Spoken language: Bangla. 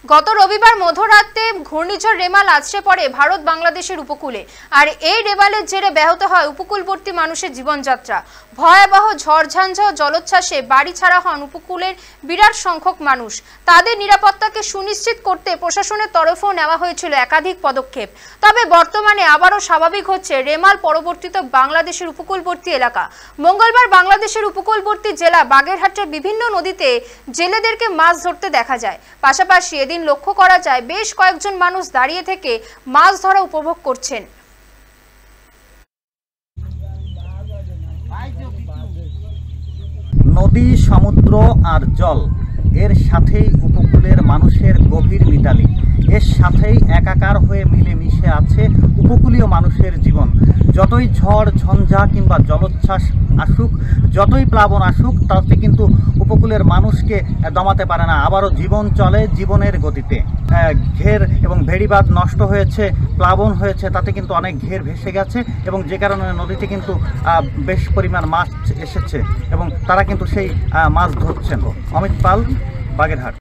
গত রবিবার মধ্যরাতে ঘূর্ণিঝড় রেমাল আছড়ে পড়ে ভারত বাংলাদেশের উপকূলে। আর এই রেমালের জেরে ব্যাহত হয় উপকূলবর্তী মানুষের জীবনযাত্রা। ভয়াবহ ঝড়ঝঞ্ঝা ও জলোচ্ছ্বাসে বাড়ি ছাড়া হন উপকূলের বিরাট সংখ্যক মানুষ। তাদের নিরাপত্তাকে সুনিশ্চিত করতে প্রশাসনের তরফেও নেওয়া হয়েছিল একাধিক পদক্ষেপ। তবে বর্তমানে আবারও স্বাভাবিক হচ্ছে রেমাল পরবর্তীত বাংলাদেশের উপকূলবর্তী এলাকা। মঙ্গলবার বাংলাদেশের উপকূলবর্তী জেলা বাগেরহাটের বিভিন্ন নদীতে জেলেদেরকে মাছ ধরতে দেখা যায়। পাশাপাশি এদিন লক্ষ্য করা যায় বেশ কয়েকজন মানুষ দাঁড়িয়ে থেকে মাছ ধরা উপভোগ করছেন। নদী, সমুদ্র আর জল এর সাথেই উপকূলের মানুষের গভীর মিতালি। এর সাথেই একাকার হয়ে মিলেমিশে আছে উপকূলীয় মানুষের জীবন। যতই ঝড় ঝঞ্ঝা কিংবা জলোচ্ছ্বাস আসুক, যতই প্লাবন আসুক, তাতে কিন্তু উপকূলের মানুষকে দমাতে পারে না। আবারও জীবন চলে জীবনের গতিতে। ঘের এবং ভেড়িবাঁধ নষ্ট হয়েছে, প্লাবন হয়েছে, তাতে কিন্তু অনেক ঘের ভেসে গেছে এবং যে কারণে নদীতে কিন্তু বেশ পরিমাণ মাছ এসেছে এবং তারা কিন্তু সেই মাছ ধরছেন। অমিত পাল, বাগেরহাট।